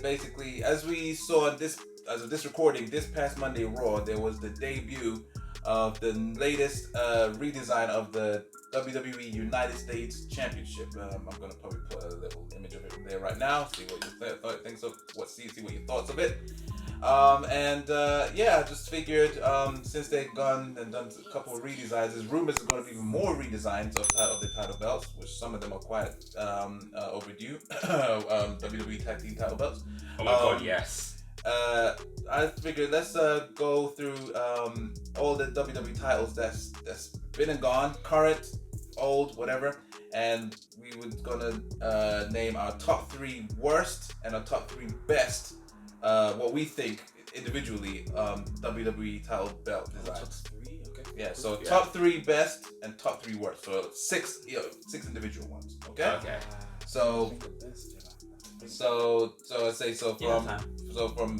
basically, as we saw as of this recording, this past Monday Raw, there was the debut of the latest redesign of the WWE United States Championship. I'm gonna probably put a little image of it there right now. See what you think of see what your thoughts of it. I just figured since they've gone and done a couple of redesigns, there's rumors there's going to be more redesigns of the title belts, which some of them are quite overdue. WWE Tag Team title belts. Oh my god, yes. I figured let's go through all the WWE titles that's been and gone, current, old, whatever, and we were gonna name our top 3 worst and our top 3 best. What we think individually WWE title belt design. Top 3, okay. Yeah, so top 3 best and top 3 worst. So 6 individual ones. Okay. Okay. So let's say from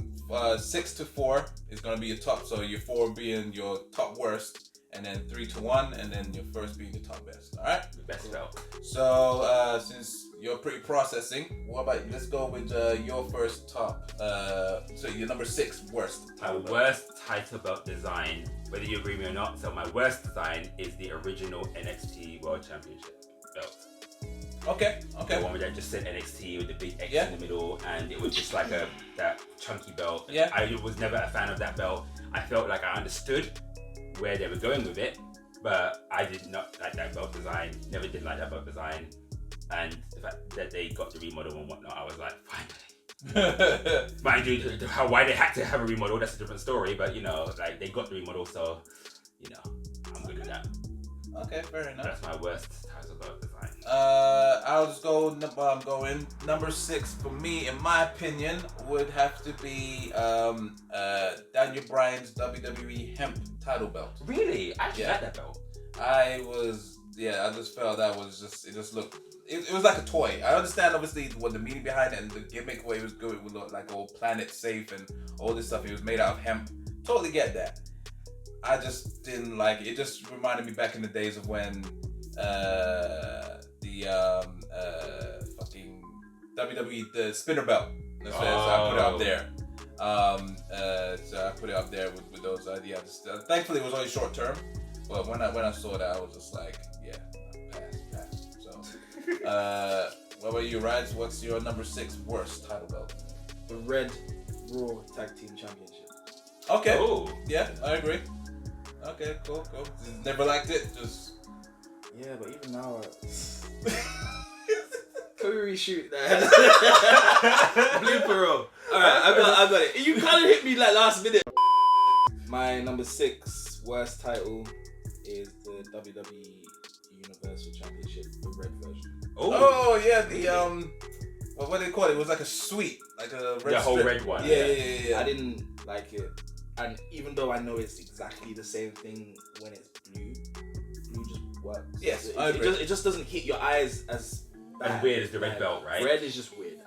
6 to 4 is gonna be your top. So your 4 being your top worst, and then 3 to 1, and then your first being your top best. All right. The best belt. So since you're pretty processing, what about you? Let's go with your first top. So your number 6 worst. My worst title belt design, whether you agree with me or not. So my worst design is the original NXT World Championship belt. Okay. The one that just said NXT with the big X in the middle, and it was just like that chunky belt. Yeah. I was never a fan of that belt. I felt like I understood where they were going with it, but I did not like that belt design. Never did like that belt design. And the fact that they got the remodel and whatnot, I was like, finally. Mind you, why they had to have a remodel, that's a different story. But like they got the remodel, so I'm good with that. Okay, fair enough. That's my worst title belt design. I'll just go. I'm going number 6 for me. In my opinion, would have to be Daniel Bryan's WWE Hemp title belt. Really? I actually like that belt. I just felt that was it just looked. It was like a toy. I understand obviously what the meaning behind it and the gimmick way it was good. It would look like all planet safe and all this stuff. It was made out of hemp. Totally get that. I just didn't like it. It just reminded me back in the days of when fucking WWE the spinner belt. So I put it up there. So I put it up there with those ideas. Thankfully, it was only short term. But when I saw that, I was just like, yeah, pass. So, what about you, Rides? What's your number 6 worst title belt? The Red Raw Tag Team Championship. Okay. Oh. Yeah, I agree. Okay, cool. Never liked it. Just. Yeah, but even now, can we reshoot that? Blooper roll. All right, I got it. You kind of hit me like last minute. My number 6 worst title is the WWE Universal Championship, the red version. Oh yeah, the what do they call it? It was like a suite, like a red. The whole strip. red one. Yeah. I didn't like it, and even though I know it's exactly the same thing when it's blue just works. Yes, it just doesn't hit your eyes as weird as the red belt, right? Red is just weird.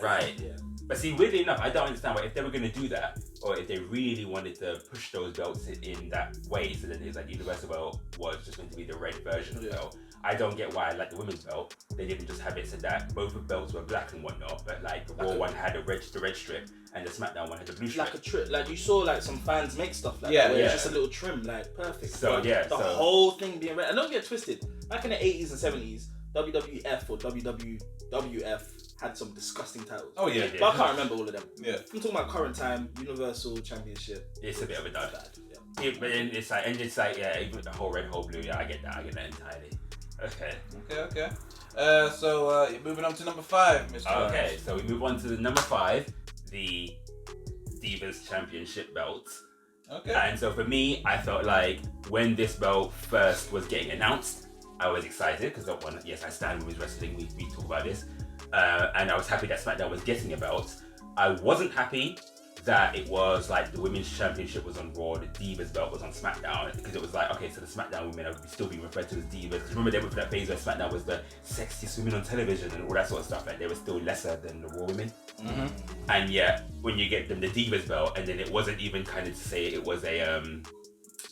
Right. Yeah. But see, weirdly enough, I don't understand why if they were going to do that, or if they really wanted to push those belts in that way, so that it's like the Universal belt was just going to be the red version of the belt. I don't get why, like the women's belt, they didn't just have it so that both of the belts were black and whatnot, but like the Raw one had the red strip and the SmackDown one had the blue strip. Like a trim, like you saw like some fans make stuff like that, where it's just a little trim, like perfect. So the whole thing being red. And don't get twisted, back in the 80s and 70s, WWF or WWF had some disgusting titles. Oh yeah, but I can't remember all of them. Yeah. I'm talking about current time, Universal Championship. It's a bit of a dud. Yeah. But then it's like, even with the whole red, whole blue, I get that entirely. Okay. So moving on to number 5, Mr. Okay, Lawrence. so we move on to the number 5, the Divas Championship belt. Okay. And so for me, I felt like when this belt first was getting announced, I was excited because I stand women's wrestling. We talk about this, and I was happy that SmackDown was getting a belt. I wasn't happy that it was like the women's championship was on Raw, the Divas belt was on SmackDown, because it was like, okay, so the SmackDown women are still being referred to as Divas. Because remember, they went for that phase where SmackDown was the sexiest women on television and all that sort of stuff. Like they were still lesser than the Raw women. Mm-hmm. And yet, when you get them the Divas belt, and then it wasn't even kind of to say it was a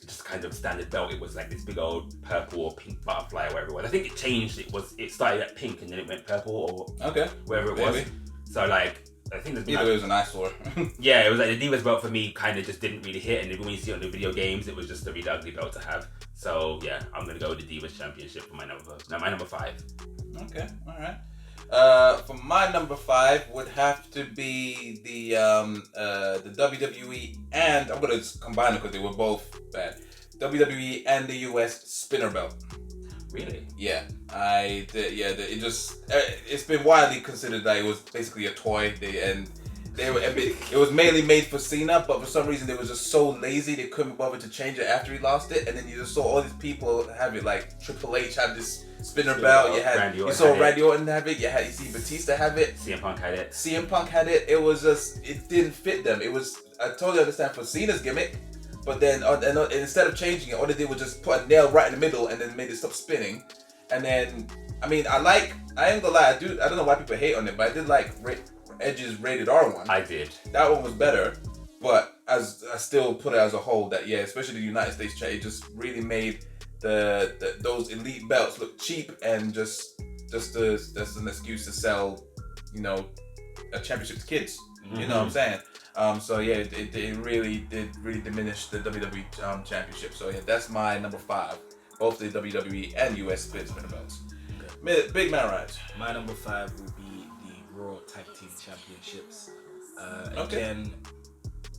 just kind of standard belt. It was like this big old purple or pink butterfly or whatever it was. I think it changed. It started at pink and then it went purple or wherever it was. So like, I think there's Either way, it was an eyesore. yeah, it was like the Divas belt for me kind of just didn't really hit, and when you see it on the video games, it was just a really ugly belt to have. So yeah, I'm gonna go with the Divas Championship for my number 5. Okay, all right. For my number 5 would have to be the WWE, and I'm gonna combine it because they were both bad. WWE and the US spinner belt. Really? Yeah, it's been widely considered that it was basically a toy. It was mainly made for Cena, but for some reason they were just so lazy they couldn't bother to change it after he lost it. And then you just saw all these people have it, like Triple H had this spinner belt. You saw Randy Orton have it. You see Batista have it. CM Punk had it. It was just, it didn't fit them. I totally understand for Cena's gimmick, but then and instead of changing it, all they did was just put a nail right in the middle and then made it stop spinning. And then, I mean, I ain't gonna lie, I don't know why people hate on it, but I did like Edge's Rated R one. I did. That one was better, but as I still put it as a whole, that especially the United States trade, it just really made those elite belts look cheap and just an excuse to sell, a championship to kids. You know what I'm saying? So yeah, it really did diminish the WWE championship. So yeah, that's my number 5. Both the WWE and US spinner belts. Okay. Big man, right? My number 5 will be the Raw Tag Team Championships. Okay. Again,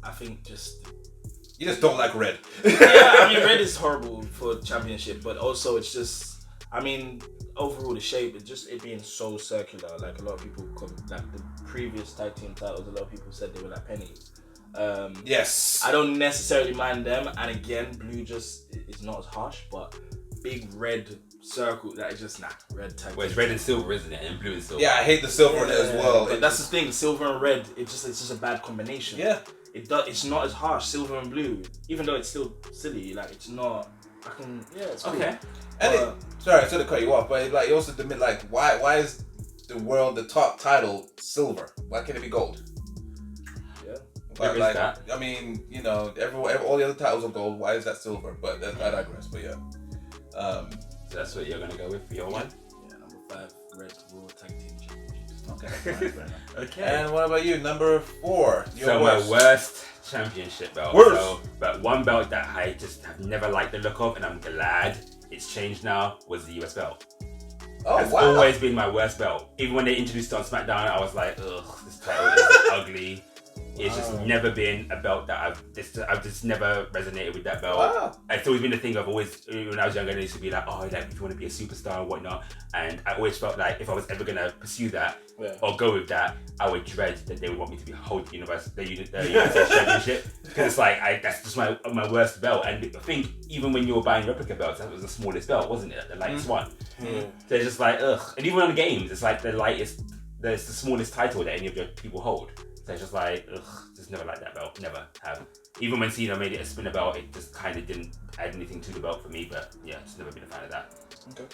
I think you just don't like red. Yeah, I mean, red is horrible for championship, but also it's just, I mean, overall the shape, it being so circular. Like a lot of people like the previous tag team titles, a lot of people said they were like pennies. Yes. I don't necessarily mind them, and again, blue just is not as harsh, but big red circle that is just red tag. Well, it's red and silver, isn't it? And blue and silver. Yeah, I hate the silver in it as well. But that's the thing, silver and red, it's just a bad combination. Yeah. It's not as harsh, silver and blue, even though it's still silly. Like it's not. It's cool. Okay. And sorry, I should have cut you off, but it also admit why is the top title silver? Why can't it be gold? Yeah. But There is that. I mean, all the other titles are gold. Why is that silver? But I digress. But yeah. So that's what you're gonna go with for your one. Yeah, number 5, red Raw Tag Team Championships. Okay. Fair enough. Okay. And what about you? Number 4. My worst championship belt. Worst. So, but one belt that I just have never liked the look of, and I'm glad it's changed now, was the US belt. Oh, It's wow. always been my worst belt. Even when they introduced it on SmackDown, I was like, ugh, this title is ugly. It's just never been a belt that I've just never resonated with that belt. Wow. It's always been a thing. When I was younger, I used to be like, oh, like if you want to be a superstar and whatnot. And I always felt like if I was ever gonna pursue that or go with that, I would dread that they would want me to be hold the United States Championship, because it's like that's just my worst belt. And I think even when you were buying replica belts, that was the smallest belt, wasn't it? The lightest one. Mm. So it's just like ugh. And even on the games, it's like the lightest, there's the smallest title that any of your people hold. So it's just like, ugh, just never liked that belt. Never have. Even when Cena made it a spinner belt, it just kind of didn't add anything to the belt for me. But yeah, just never been a fan of that. Okay.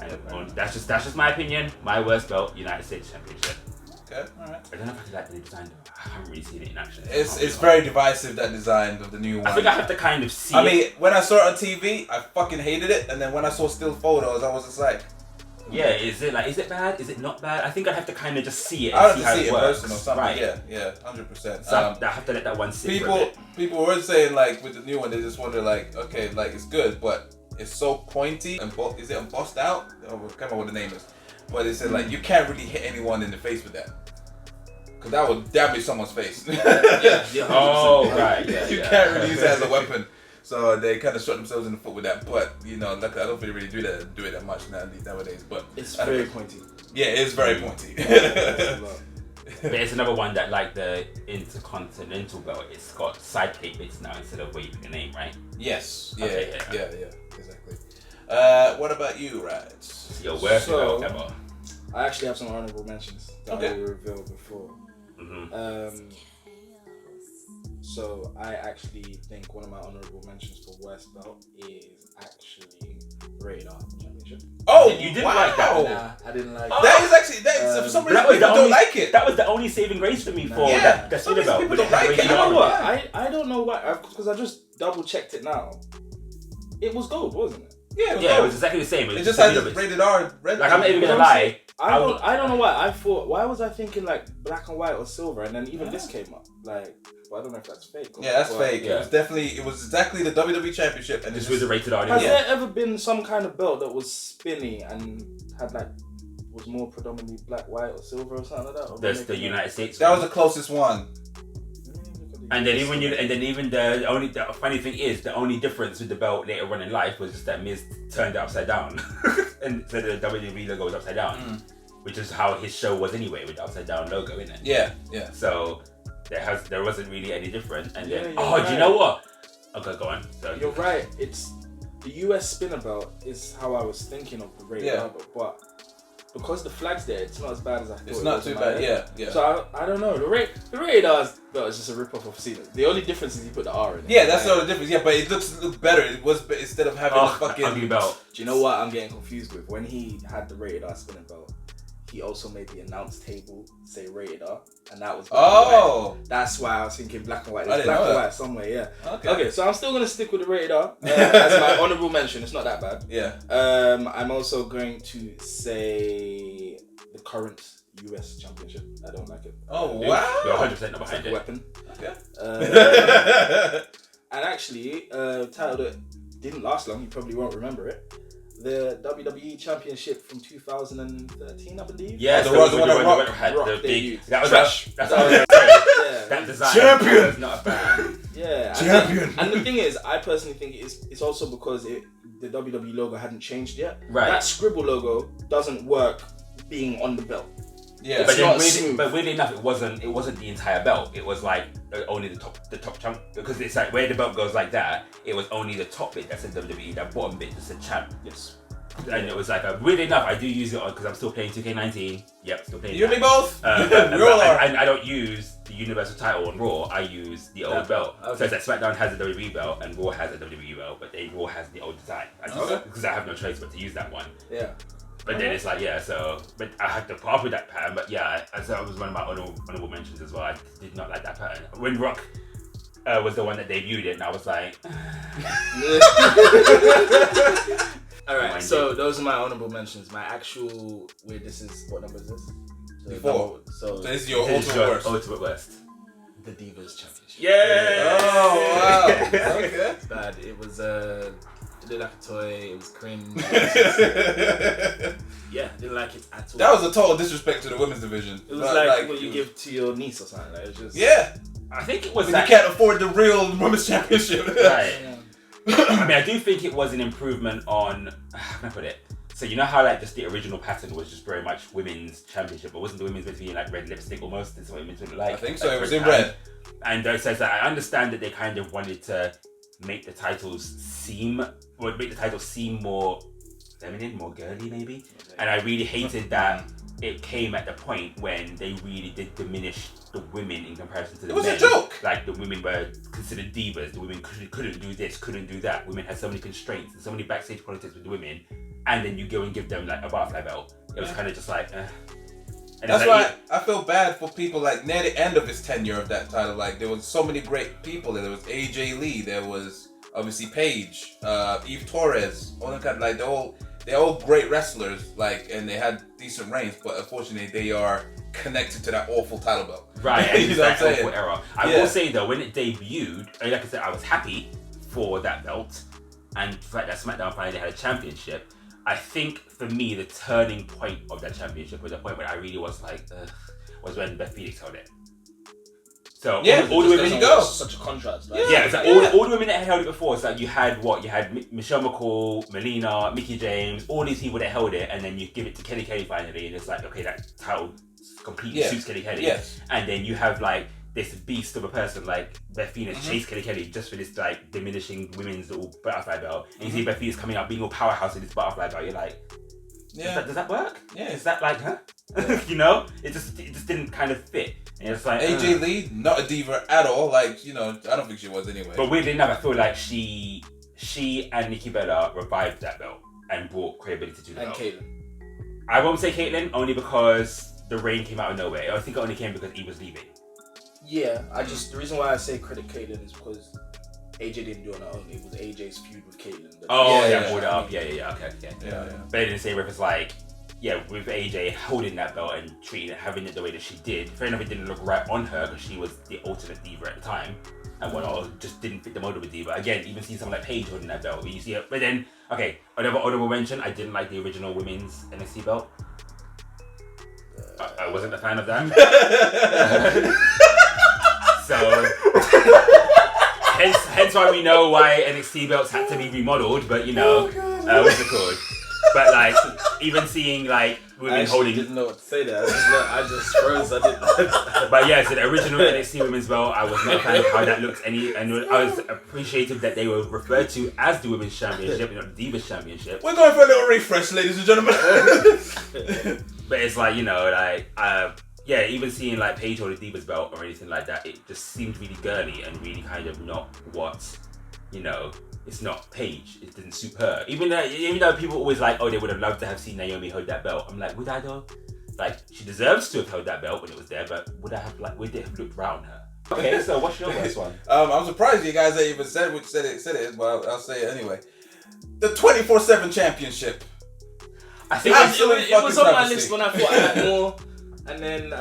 And that's just my opinion. My worst belt, United States Championship. Okay. All right. I don't know if I like the design though. I haven't really seen it in action. It's very divisive, that design of the new one. I think I have to kind of see. I mean, when I saw it on TV, I fucking hated it, and then when I saw still photos, I was just like, yeah, is it bad? Is it not bad? I think I'd have to kind of just see it. I And have to see it in works. person or something. Right. Yeah, 100%. So I have to let that one sit. for a bit. People were saying like with the new one, they just wonder like, okay, like it's good, but it's so pointy and is it embossed out? I can't remember what the name is, but they said like you can't really hit anyone in the face with that, because that would damage someone's face. Yeah. Oh right. Yeah, You can't really use it as a weapon. So they kind of shot themselves in the foot with that. But luckily I don't really do it that much nowadays. But It's very pointy. Yeah, it is very pointy. But it's another one that, like the Intercontinental belt, it's got side plate bits now instead of where you put your name, right? Yes. Yeah. Okay, Yeah. Exactly. What about you, Raj? It's your worst belt ever. I actually have some honorable mentions that I will reveal before. Mm-hmm. So I actually think one of my honorable mentions for worst belt is actually Rated R Championship. Oh, you didn't like that? Nah, I didn't like That is for some reason people don't like it. That was the only saving grace for me for that spinner belt. People don't like it. You know what? I don't know why, because I just double checked it now. It was gold, wasn't it? It was exactly the same. It just had this rated R. Like, I'm not even gonna lie. I don't know why. Why was I thinking like black and white or silver, and then even this came up. Like, well, I don't know if that's fake. That's fake. Yeah. It was exactly the WWE Championship, and this was the rated R. Has there ever been some kind of belt that was spinny and had like was more predominantly black, white, or silver or something like that? There's the United States. That was the closest one. And then even the funny thing is, the only difference with the belt later on in life was just that Miz turned it upside down, and so the WWE logo was upside down, which is how his show was anyway, with the upside down logo, isn't it? Yeah. So there wasn't really any different. And then right. Do you know what? Okay, go on. So, you're right. It's the US spinner belt is how I was thinking of the rated R, but because the flag's there, it's not as bad as I thought. It's not too bad, yeah. So I don't know. The rated R belt is just a rip off of Cena. The only difference is you put the R in it. Yeah, that's the only difference. Yeah, but it looks better. It was instead of having the fucking ugly belt. Do you know what I'm getting confused with? When he had the rated R spinning belt, he also made the announce table say rated R, and that was black and white. That's why I was thinking black and white. There's black and white somewhere, yeah. Okay, so I'm still gonna stick with the rated R as my honourable mention. It's not that bad. Yeah. I'm also going to say the current US Championship. I don't like it. Oh wow! You're 100% not behind it. Weapon. Okay. And actually, title that didn't last long. You probably won't remember it. The WWE Championship from 2013, I believe. Yeah, the one that Rock had the big. That was trash. That's what I was going to say. That design. Champion. Was not a fan. Yeah. Champion. And the thing is, I personally think it's also because the WWE logo hadn't changed yet. Right. That scribble logo doesn't work being on the belt. Yeah. But weirdly enough, it wasn't the entire belt. It was like only the top chunk, because it's like where the belt goes like that. It was only the top bit that said WWE. That bottom bit just said champ. Yes. And it was like weirdly enough, I do use it on because I'm still playing 2K19. Yep, still playing. You and me both. I don't use the Universal title on Raw. I use the old belt. Okay. So it's like SmackDown has a WWE belt and Raw has a WWE belt, but Raw has the old design. Because I have no choice but to use that one. Yeah. But then it's like, but I had to part with that pattern. But yeah, that was one of my honorable mentions as well. I did not like that pattern. When Rock was the one that debuted it, and I was like... Alright, so those are my honorable mentions. My actual... Wait, what number is this? Before. So this is your ultimate worst. The Divas Championship. Yeah! Oh, wow. Okay. Bad. It was... It looked like a toy. It was cringe. Yeah, didn't like it at all. That was a total disrespect to the women's division. It was like what you give to your niece or something. Like, it was just... Yeah. I think it was you can't afford the real women's championship. Right. Yeah. I mean, I do think it was an improvement on... How can I put it? So you know how like just the original pattern was just very much women's championship, but wasn't the women's meant to be in like red lipstick almost? That's what it meant to look like. I think so. Like, it was in red. And it says that I understand that they kind of wanted to make the titles seem more feminine, more girly maybe. Okay. And I really hated that it came at the point when they really did diminish the women in comparison to the men. It was a joke! Like the women were considered divas, the women couldn't do this, couldn't do that. Women had so many constraints and so many backstage politics with the women, and then you go and give them like a butterfly belt. It was kind of just like, And that's why I feel bad for people like near the end of his tenure of that title. Like there was so many great people. There was AJ Lee, there was obviously Paige, Eve Torres, all that kind of like they're all great wrestlers, like, and they had decent reigns, but unfortunately they are connected to that awful title belt. Right, and it's that awful era. I will say though, when it debuted, like I said, I was happy for that belt, and the fact that SmackDown finally had a championship. I think for me, the turning point of that championship was the point where I really was like, was when Beth Phoenix held it. So all the women go. Such a contrast. Right? Yeah, it's like all the women that had held it before. It's like you had Michelle McCool, Melina, Mickie James, all these people that held it, and then you give it to Kelly Kelly finally, and it's like, okay, that title completely suits Kelly Kelly. Yes. And then you have like this beast of a person like Beth Phoenix chase Kelly Kelly just for this like diminishing women's little butterfly belt. And you see Beth Phoenix coming out being all powerhouse in this butterfly belt. You're like, does that work? Yeah. Is that like, you know? It just didn't kind of fit. And it's like AJ Lee, not a diva at all. Like, you know, I don't think she was anyway. But weirdly enough, I feel like she and Nikki Bella revived that belt and brought credibility to the belt. And Caitlyn. I won't say Caitlyn only because the reign came out of nowhere. I think it only came because he was leaving. Yeah, the reason why I say credit Caitlyn is because AJ didn't do it on her own. It was AJ's feud with Caitlyn. Oh, Yeah, yeah, yeah. pulled it up. Yeah, okay, yeah. Yeah. But in the same breath, it's like, yeah, with AJ holding that belt and treating it, having it the way that she did, fair enough, it didn't look right on her because she was the ultimate diva at the time. And whatnot, just didn't fit the mold of a diva. Again, even seeing someone like Paige holding that belt, you see it. But then, okay, another honorable mention, I didn't like the original women's NXT belt. I wasn't a fan of that. So, hence why we know why NXT belts had to be remodeled, but you know, what's it called? But like, even seeing like women holding. I didn't know what to say there. I just froze. I didn't. But yeah, so the original NXT women's belt, I was not a fan of how that looked. And I was appreciative that they were referred to as the Women's Championship, not the Divas Championship. We're going for a little refresh, ladies and gentlemen. But it's like, you know, like, yeah, even seeing like Paige hold a Divas belt or anything like that, it just seemed really girly and really kind of not what, you know, it's not Paige. It didn't suit her. Even though people always like, oh, they would have loved to have seen Naomi hold that belt. I'm like, would I though? Like, she deserves to have held that belt when it was there, but would it have looked round her? Okay, so what's your worst one? I'm surprised you guys ain't even said it, but I'll say it anyway. The 24/7 championship. I think it was on my list when I thought I had more, and then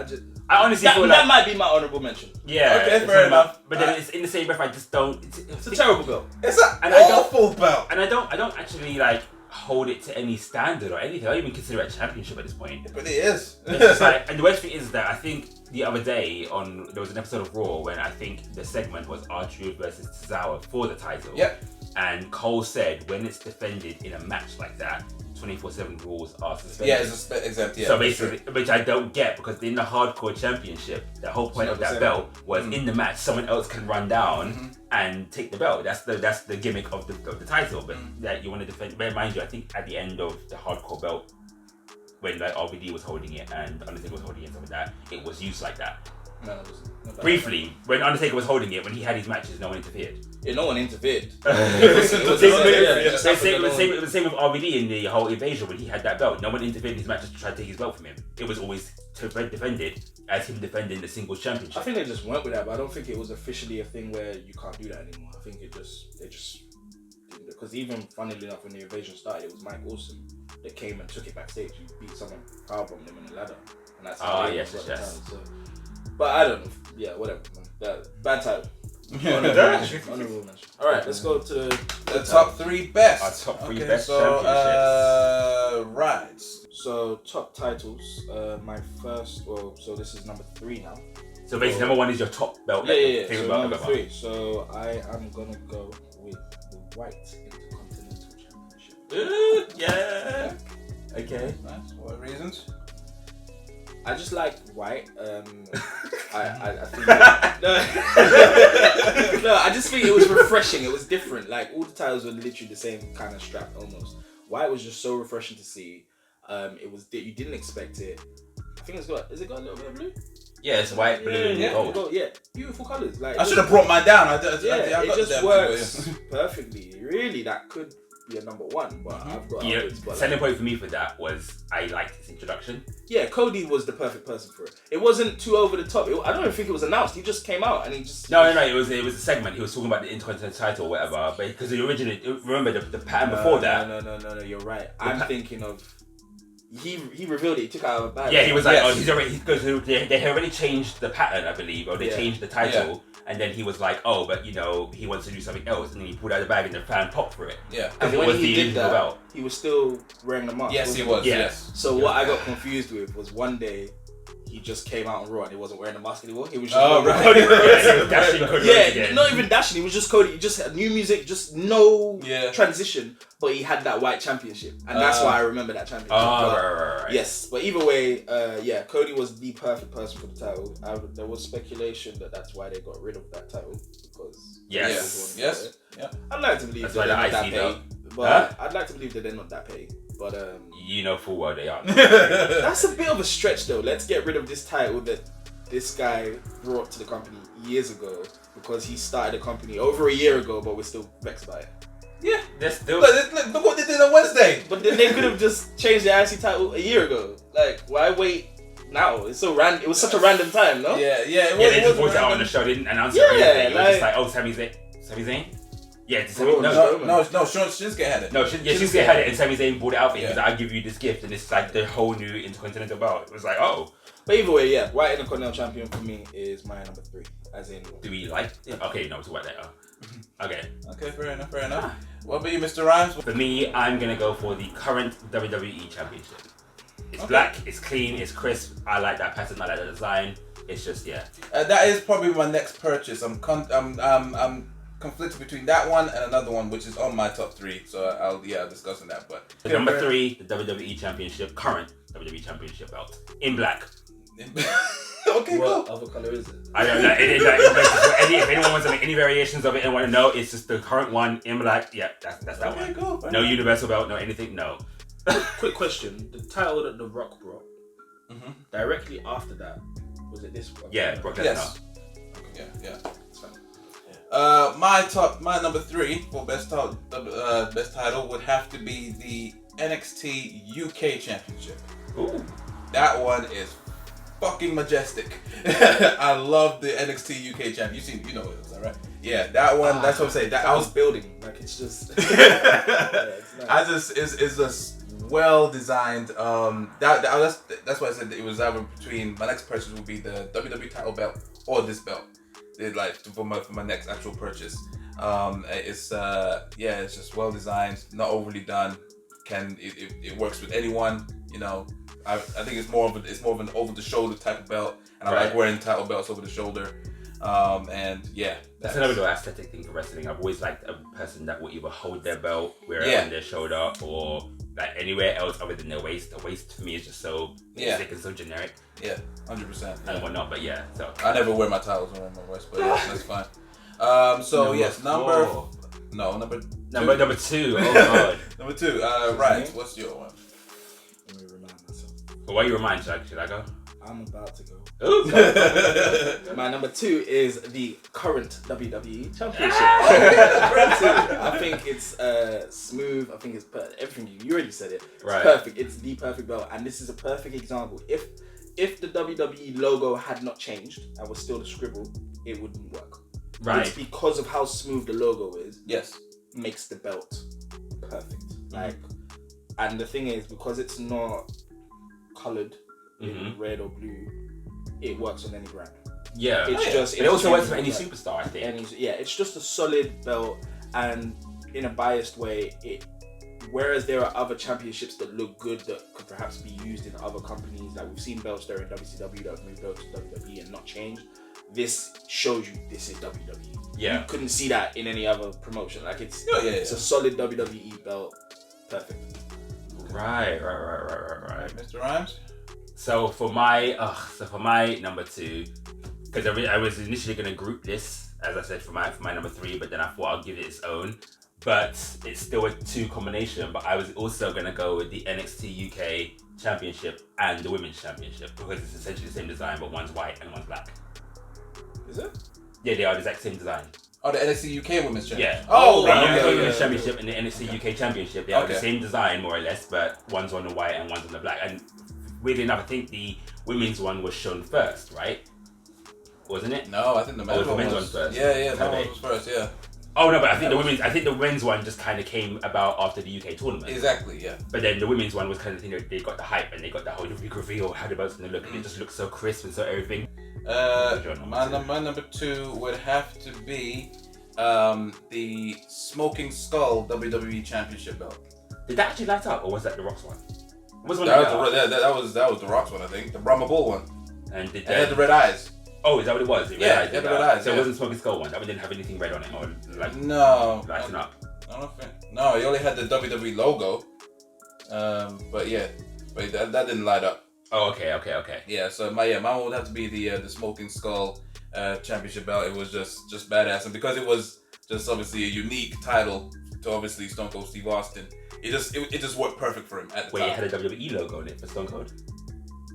I honestly feel like that might be my honourable mention. Yeah, okay, fair enough. But then it's in the same breath. I just don't. It's a terrible belt. It's an awful belt, and I don't actually like hold it to any standard or anything. I don't even consider it a championship at this point. But it is. It's just like, and the worst thing is that I think the other day there was an episode of Raw when I think the segment was R-Truth versus Tozawa for the title. Yep. And Cole said when it's defended in a match like that, 24/7 rules are suspended. Yeah, exactly. Yeah, so basically, which I don't get, because in the hardcore championship, the whole point of that belt was in the match, someone else can run down and take the belt. That's the gimmick of the title. But that you want to defend. But mind you, I think at the end of the hardcore belt, when like RVD was holding it and Undertaker was holding it and stuff like that, it was used like that. No, it wasn't. Briefly, when Undertaker was holding it, when he had his matches, no one interfered. Yeah, no one interfered. It was the same with RVD in the whole Invasion when he had that belt. No one interfered in his matches to try to take his belt from him. It was always defended as him defending the singles championship. I think they just went with that, but I don't think it was officially a thing where you can't do that anymore. I think they just didn't, because even funnily enough, when the Invasion started, it was Mike Awesome that came and took it backstage. He beat someone, powerbombed them in the ladder, and that's how yes. So, but I don't know. Yeah, whatever. Man. Bad title. Honorable mention. All right, let's go to the top 3 best. Our top 3 okay, best so, championships. Right. So top titles. My first. Well, so this is number 3 now. So basically, number 1 is your top belt. Yeah. So number 3. So I am gonna go with the White Intercontinental Championship. Yeah. Okay. Nice. What reasons? I just like white. I think no, I just think it was refreshing. It was different. Like all the titles were literally the same kind of strap almost. White was just so refreshing to see. It was you didn't expect it. I think is it got a little bit of blue? Yeah, it's white, blue, and gold. Yeah, beautiful colours. Like I should have brought mine down. I it just works perfectly. Really, that could be a number 1, but I've got others. But selling point for me for that was I liked his introduction. Yeah, Cody was the perfect person for it. It wasn't too over the top. I don't even think it was announced. He just came out and he just no. It was a segment. He was talking about the Intercontinental title or whatever. But because originally, remember the pattern before that. No. You're right. I'm thinking of. He revealed it. He took out a bag. Yeah, he was like, he's already because they had already changed the pattern, I believe, or they changed the title. And then he was like, oh, but you know, he wants to do something else. And then he pulled out the bag and the fan popped for it. Yeah. And when he did that, belt. He was still wearing the mask. Yes, he was. Yes. So what I got confused with was one day he just came out on Raw and he wasn't wearing the mask anymore. He was just Cody Rhodes. Not even dashing. He was just Cody. He just had new music, just no transition. But he had that white championship, and that's why I remember that championship. Right. Yes, but either way, Cody was the perfect person for the title. There was speculation that that's why they got rid of that title because yes. I'd like to believe that's that they're not that IC paid, but I'd like to believe that they're not that paid. But you know full well they are. That's a bit of a stretch though. Let's get rid of this title that this guy brought to the company years ago because he started the company over a year ago, but we're still vexed by it. Yeah, they're still. Look what they did on Wednesday. But then they could have just changed the IC title a year ago. Like, why wait now? It's so random. It was such a random time, no? Yeah. They just brought it out on the show. They didn't announce it or anything. It was just like, oh, Sami Zayn. Yeah, No, Shinsuke had it. No, Shinsuke had it, and Sami Zayn brought it out for him. He's like, I'll give you this gift, and it's like the whole new Intercontinental belt. It was like, oh. But either way, yeah, White Intercontinental Champion for me is my number 3. As in, do we like it? Okay, no, we'll talk about that. Okay, fair enough. What about you, Mr. Rhymes? For me, I'm gonna go for the current WWE Championship. It's black, it's clean, it's crisp. I like that pattern, I like that design. It's just, yeah. That is probably my next purchase. I'm conflicted between that one and another one, which is on my top 3. So I'll discuss on that. But number 3, the WWE Championship, current WWE Championship belt in black. Okay, what cool. other color is it? I don't know. If anyone wants to make any variations of it and want to know, it's just the current one in black. Yeah, that's that one. Cool. No universal belt, no anything, no. Quick question: the title that The Rock brought, directly after that, was it this one? Yeah, Brock Lesnar. Yes. Yeah. It's fine. My number 3 for best title would have to be the NXT UK Championship. Ooh. That one is fucking majestic. I love the NXT UK Championship. You know what it is, right? Yeah, that one. That's what I'm saying. I was building like it's just. It's just well designed. That's why I said it was either between my next purchase would be the WWE title belt or this belt. For my next actual purchase. It's just well designed, not overly done. It works with anyone. You know, I think it's more of an over the shoulder type of belt, and I like wearing title belts over the shoulder. That's another little aesthetic thing for wrestling. I've always liked a person that will either hold their belt, wear it on their shoulder, or like anywhere else other than their waist. The waist for me is just so basic and so generic. Yeah, 100%. And whatnot, but yeah. So I never wear my titles around my waist, but that's fine. Number 2. Oh god. Number 2. Right. What's your one? Let me remind myself. But why you remind? Should I go? I'm about to go. Ooh. My number 2 is the current WWE Championship. I think it's smooth. I think it's everything. You already said it. It's perfect. It's the perfect belt, and this is a perfect example. If the WWE logo had not changed and was still the scribble, it wouldn't work. Right. It's because of how smooth the logo is. Yes. Makes the belt perfect. And the thing is, because it's not coloured in red or blue, it works on any brand. Yeah. It also works for any superstar, I think. It's just a solid belt, and in a biased way, whereas there are other championships that look good that could perhaps be used in other companies, like we've seen belts there in WCW that have moved over to WWE and not changed. This shows you this is WWE. Yeah. You couldn't see that in any other promotion. Like it's a solid WWE belt. Perfect. Right. Mr. Rhymes? So for my number 2, because I was initially going to group this, as I said, for my number 3, but then I thought I'll give it its own. But it's still a 2 combination. But I was also going to go with the NXT UK Championship and the Women's Championship, because it's essentially the same design, but one's white and one's black. Is it? Yeah, they are the exact same design. Oh, the NXT UK Women's Championship. Yeah. The Women's Championship and the NXT UK Championship, they are the same design, more or less, but one's on the white and one's on the black. And weirdly enough, I think the women's one was shown first, right? Wasn't it? No, I think the men's one was first. Yeah, the men's was first, yeah. Oh no, but I think the women's one just kind of came about after the UK tournament. Exactly, yeah. But then the women's one was kind of, they got the hype and they got the whole big reveal, how the belt's gonna look, and it just looks so crisp and so everything. My number 2 would have to be the Smoking Skull WWE Championship belt. Did that actually light up, or was that the Rock's one? That was the Rock's one, I think. The Brahma Bull one. And it had the red eyes. Oh, is that what it was? It had the red eyes. So it wasn't Smoking Skull one. That one didn't have anything red on it, or like lighting up. I don't think. No, he only had the WWE logo. But that didn't light up. Oh, okay. Yeah, so my one would have to be the Smoking Skull Championship belt. It was just badass, and because it was just obviously a unique title to obviously Stone Cold Steve Austin, it just worked perfect for him at the time. Wait, it had a WWE logo on it for Stone Cold?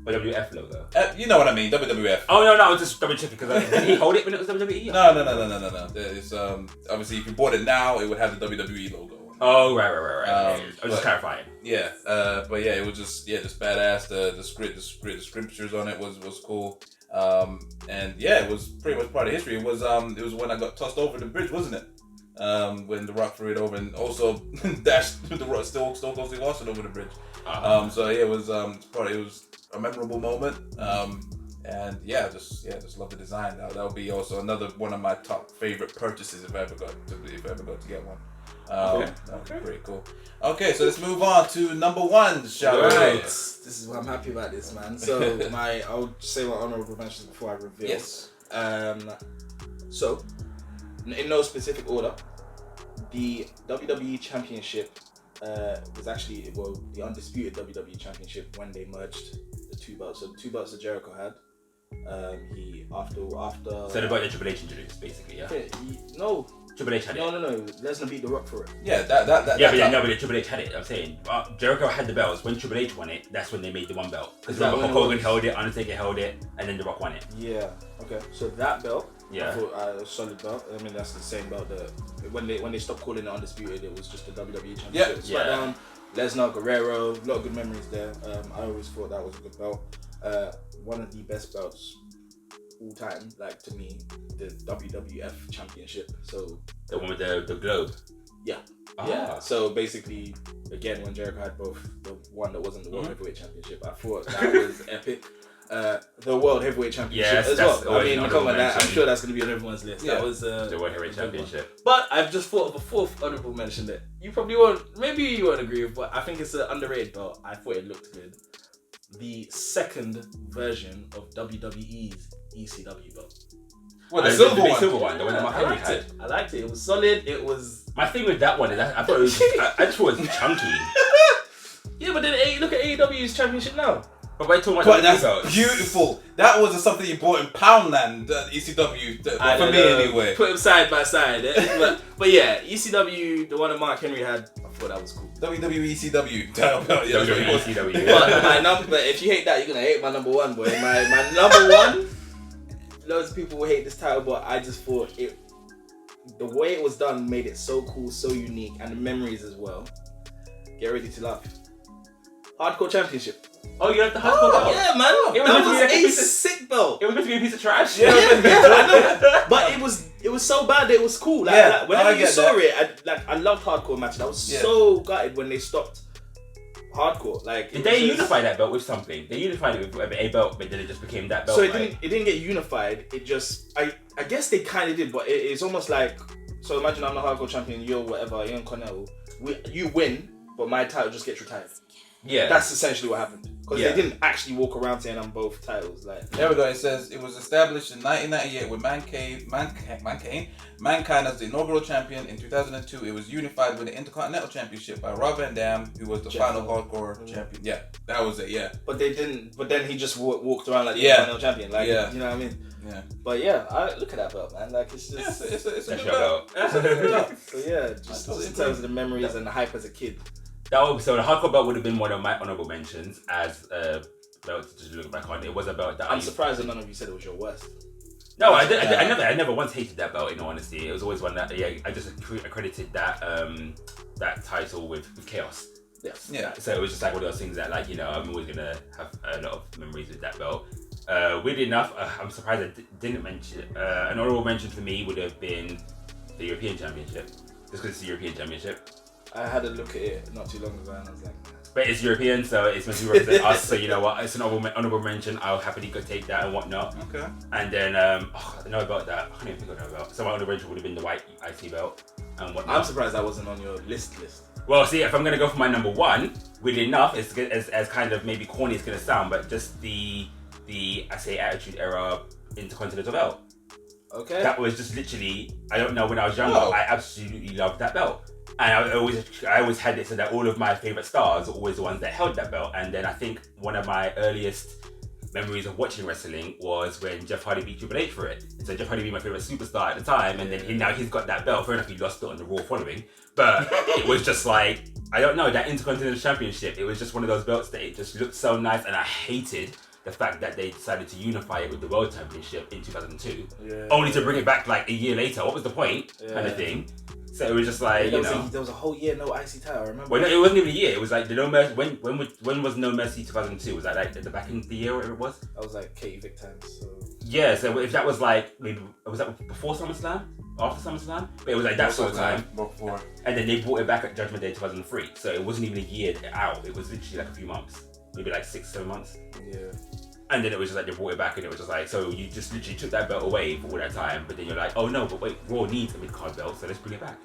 Or WWF logo? You know what I mean, WWF. Oh no, I was just double checking because did he hold it when it was WWE? No. It's obviously if you bought it now, it would have the WWE logo. Oh right. I was just clarifying. Yeah, it was just badass. The scriptures on it was cool. It was pretty much part of history. It was when I got tossed over the bridge, wasn't it? when The Rock threw it over and also dashed the Rock, Stone Cold Steve Austin over the bridge. So yeah, it was a memorable moment. And just love the design. That would be also another one of my top favorite purchases if I ever got to get one. That would be pretty cool. Okay, so let's move on to number one, shall we? Right. This is what I'm happy about this, man. So I'll say my honorable mentions before I reveal. Yes. So, in no specific order, the WWE Championship was actually the undisputed WWE Championship when they merged the two belts. So the two belts that Jericho had. He after. So they got the Triple H introduced, basically, yeah. No. Triple H had it. No. Lesnar beat The Rock for it. Yeah, but Triple H had it. I'm saying Jericho had the belts. When Triple H won it, that's when they made the one belt. Because Hulk Hogan held it, Undertaker held it, and then The Rock won it. Yeah. Okay. So that belt. Yeah. I thought, a solid belt. I mean, that's the same belt that when they stopped calling it undisputed, it was just the WWE Championship. Yeah. SmackDown, Lesnar, Guerrero, a lot of good memories there. I always thought that was a good belt. One of the best belts all time, like to me, the WWF Championship. So the one with the globe. Yeah. Yeah. So basically, again, when Jericho had both, the one that wasn't the World Heavyweight Championship, I thought that was epic. The World Heavyweight Championship as well. I mean, come on, I'm sure that's going to be on everyone's list. Yeah. That was the World Heavyweight Championship. But I've just thought of a fourth honorable mention that you probably won't, maybe you won't agree with, but I think it's an underrated belt. I thought it looked good. The second version of WWE's ECW belt. Well, the silver one, the one that Mark Henry had. I liked it. It was solid. It was. My thing with that one is I thought it was. I just thought it was chunky. Yeah, but then look at AEW's championship now. But we're talking about that's belts. beautiful. That was something you bought in Poundland, ECW, for me anyway. Put them side by side. but yeah, ECW, the one that Mark Henry had, I thought that was cool. WWE ECW. WWE ECW. But if you hate that, you're gonna hate my number one, boy. My number one. Loads of people will hate this title, but I just thought the way it was done made it so cool, so unique, and the memories as well. Get ready to laugh. Hardcore Championship. Oh, you like the hardcore belt? Yeah, man. That was a sick belt. It was meant to be a piece of trash. Yeah, I know. But it was so bad that it was cool. Like, whenever you saw it, I loved hardcore matches. I was so gutted when they stopped hardcore. Like, did they unify that belt with something? They unified it with a belt, but then it just became that belt. So it didn't get unified. It just I guess they kind of did, but it's almost like, so imagine I'm the hardcore champion, you're whatever, you're Intercontinental. You win, but my title just gets retired. Yeah, that's essentially what happened. Because they didn't actually walk around saying I'm both titles. Like, there we go. It says it was established in 1998 with Mankind as the inaugural champion. In 2002, it was unified with the Intercontinental Championship by Rob Van Dam, who was the final hardcore champion. Yeah, that was it. Yeah, but they didn't. But then he just walked around like the Intercontinental champion. Like, you know what I mean? Yeah. But yeah, look at that belt, man. Like, it's just it's a good belt. So yeah, just in terms of the memories and the hype as a kid. So the hardcore belt would have been one of my honorable mentions as a belt to just look back on. It was a belt that I'm surprised that none of you said it was your worst. No, I never once hated that belt. In all honesty, it was always one that I just accredited that that title with chaos. Yes. Yeah. So it was just like one of those things that, like, I'm always gonna have a lot of memories with that belt. Weirdly enough, I'm surprised I didn't mention an honorable mention for me would have been the European Championship, just because it's the European Championship. I had a look at it not too long ago and I was like, nah. But it's European, so it's meant to represent us. So you know what? It's an honorable mention. I'll happily go take that and whatnot. Okay. And then I know about that. I can't even think of that belt. So my honorable mention would have been the white IC belt and whatnot. I'm surprised that wasn't on your list. Well, see, if I'm gonna go for my number one, weirdly enough, it's as kind of maybe corny it's gonna sound, but just the I say Attitude Era Intercontinental belt. Okay. That was just literally, I don't know, when I was younger, I absolutely loved that belt. And I always had it so that all of my favourite stars were always the ones that held that belt. And then I think one of my earliest memories of watching wrestling was when Jeff Hardy beat Triple H for it. So Jeff Hardy being my favourite superstar at the time, and then now he's got that belt. Fair enough, he lost it on the Raw following. But it was just like, I don't know, that Intercontinental Championship, it was just one of those belts that it just looked so nice, and I hated the fact that they decided to unify it with the World Championship in 2002, only to bring it back like a year later. What was the point? Kind of thing. So it was just like, there was a whole year no IC title, I remember. Well, no, it wasn't even a year. It was like the No Mercy. When was No Mercy 2002? Was that like at the back end of the year, or whatever it was? I was like Katie Vick times. So. Yeah. So if that was like, maybe was that before SummerSlam? after SummerSlam, but it was like that sort of time. Before. And then they brought it back at Judgment Day 2003, so it wasn't even a year out. It was literally like a few months, maybe like 6-7 months. Yeah. And then it was just like they brought it back, and it was just like, so you just literally took that belt away for all that time, but then you're like, oh no, but wait, Raw needs a mid-card belt, so let's bring it back.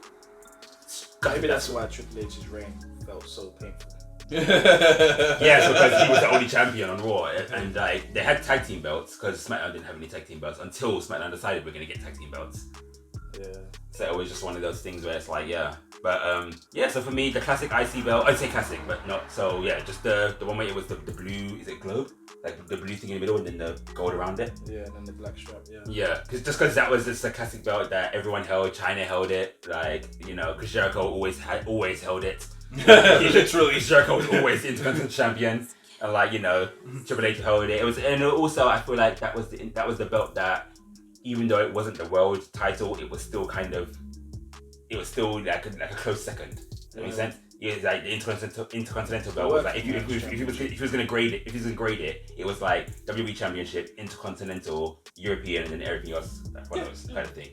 Maybe that's why Triple H's reign felt so painful. Yeah, so because he was the only champion on Raw, and like they had tag team belts because SmackDown didn't have any tag team belts until SmackDown decided we're gonna get tag team belts. Yeah. So it was just one of those things where it's like, yeah. But yeah, so for me, the classic IC belt, I'd say classic, but not. So yeah, just the one where it was the blue, is it globe? Like the blue thing in the middle and then the gold around it. Yeah, and then the black strap, yeah. Yeah, because that was just a classic belt that everyone held. China held it, like, you know, because Jericho always held it. Literally. Jericho was always the Intercontinental Champion. And like, you know, Triple H held it. It was, and also I feel like that was the belt that, even though it wasn't the world title, it was still like a close second. Does that make sense? Yeah, like the Intercontinental belt was like if he was gonna grade it, it was like WWE Championship, Intercontinental, European, and then everything else that follows, kind of thing.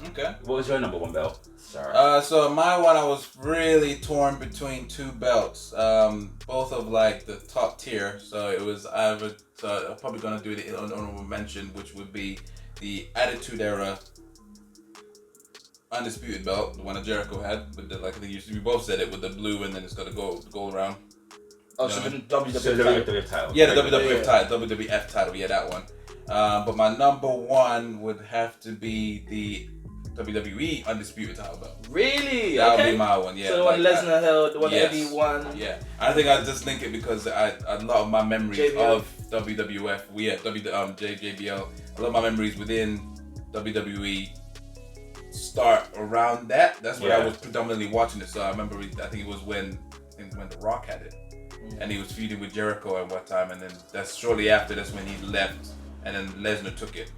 Okay. What was your number one belt? Sorry. So my one, I was really torn between two belts, both of like the top tier. So it was either. So I'm probably gonna do the honorable mention, which would be the Attitude Era Undisputed belt, the one that Jericho had, with the, like I think we both said it, with the blue and then it's got to go around. Oh, so the WWF title. Yeah, the WWF title, WWF title, yeah, that one. But my number one would have to be the WWE Undisputed title belt. Really? That would be my one, yeah. So the one Lesnar held, the one Eddie won. Yeah, I think I just link it because a lot of my memories of WWF, JBL, a lot of my memories within WWE start around that. That's when I was predominantly watching it. So I remember, I think it was when The Rock had it, and he was feuding with Jericho at what time, and then that's shortly after. That's when he left, and then Lesnar took it.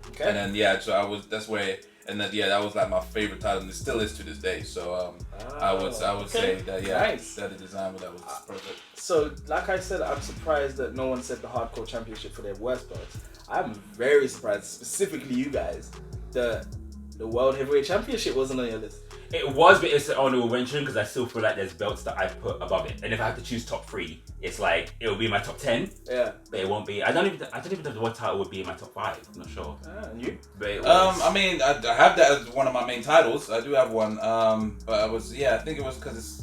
Okay. And then so that was like my favorite title, and it still is to this day. So I would say that that the design that was perfect. So like I said, I'm surprised that no one said the Hardcore Championship for their worst belts. I'm very surprised, specifically you guys, the World Heavyweight Championship wasn't on your list. It was, but it's an honorable mention because I still feel like there's belts that I put above it. And if I have to choose top 3, it's like it'll be in my top 10. Yeah. But it won't be. I don't even know what title would be in my top 5. I'm not sure. And you? But it was, I mean, I have that as one of my main titles. I do have one. But I think it was because it's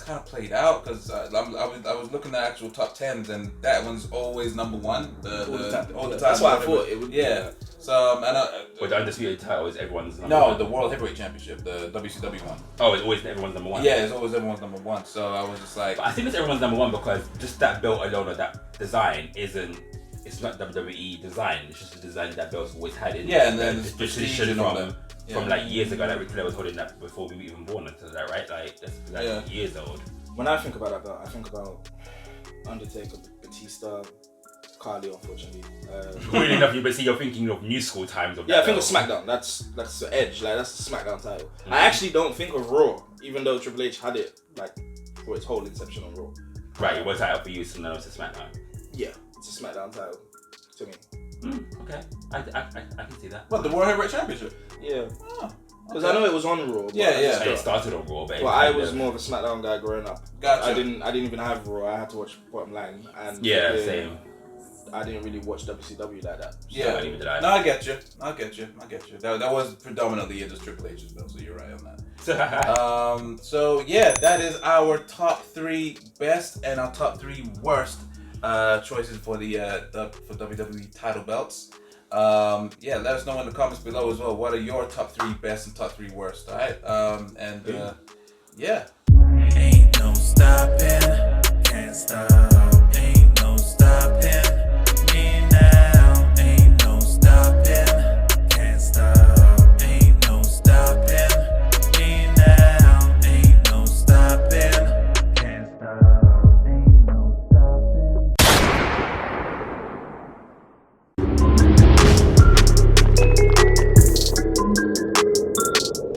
kind of played out because I was looking at actual top 10s and that one's always number one. All the time. That's why I thought it would be. Yeah. So but the undisputed title is everyone's number one. one. The World Heavyweight Championship, the WCW one. Oh, it's always everyone's number one. Yeah, it's always everyone's number one. So I was just like, but I think it's everyone's number one because just that belt alone or that design it's not WWE design. It's just a design that belt's always had in. Yeah, and then the tradition from like years ago that Ric Flair was holding that before we were even born into that, right? Like that's like years old. When I think about that belt, I think about Undertaker, Batista, Carly, unfortunately. Weirdly enough, but see, you're thinking of new school times of that. Yeah, I think of SmackDown. That's the Edge. Like that's the SmackDown title. Mm-hmm. I actually don't think of Raw, even though Triple H had it like for its whole inception on Raw. Right, it was title for you, so now it's a SmackDown. Yeah, it's a SmackDown title to me. Okay, I can see that. What, the World Heavyweight Championship? Yeah. Because I know it was on Raw. Yeah. It started on Raw, but I was more of a SmackDown guy growing up. Gotcha. I didn't even have Raw. I had to watch Bottom Line, and same. I didn't really watch WCW like that. So yeah, no, I get you. That was predominantly just Triple H's belt, so you're right on that. So yeah, that is our top 3 best and our top 3 worst choices for the for WWE title belts. Let us know in the comments below as well. What are your top 3 best and top 3 worst? All right, Ain't no stopping, can't stop.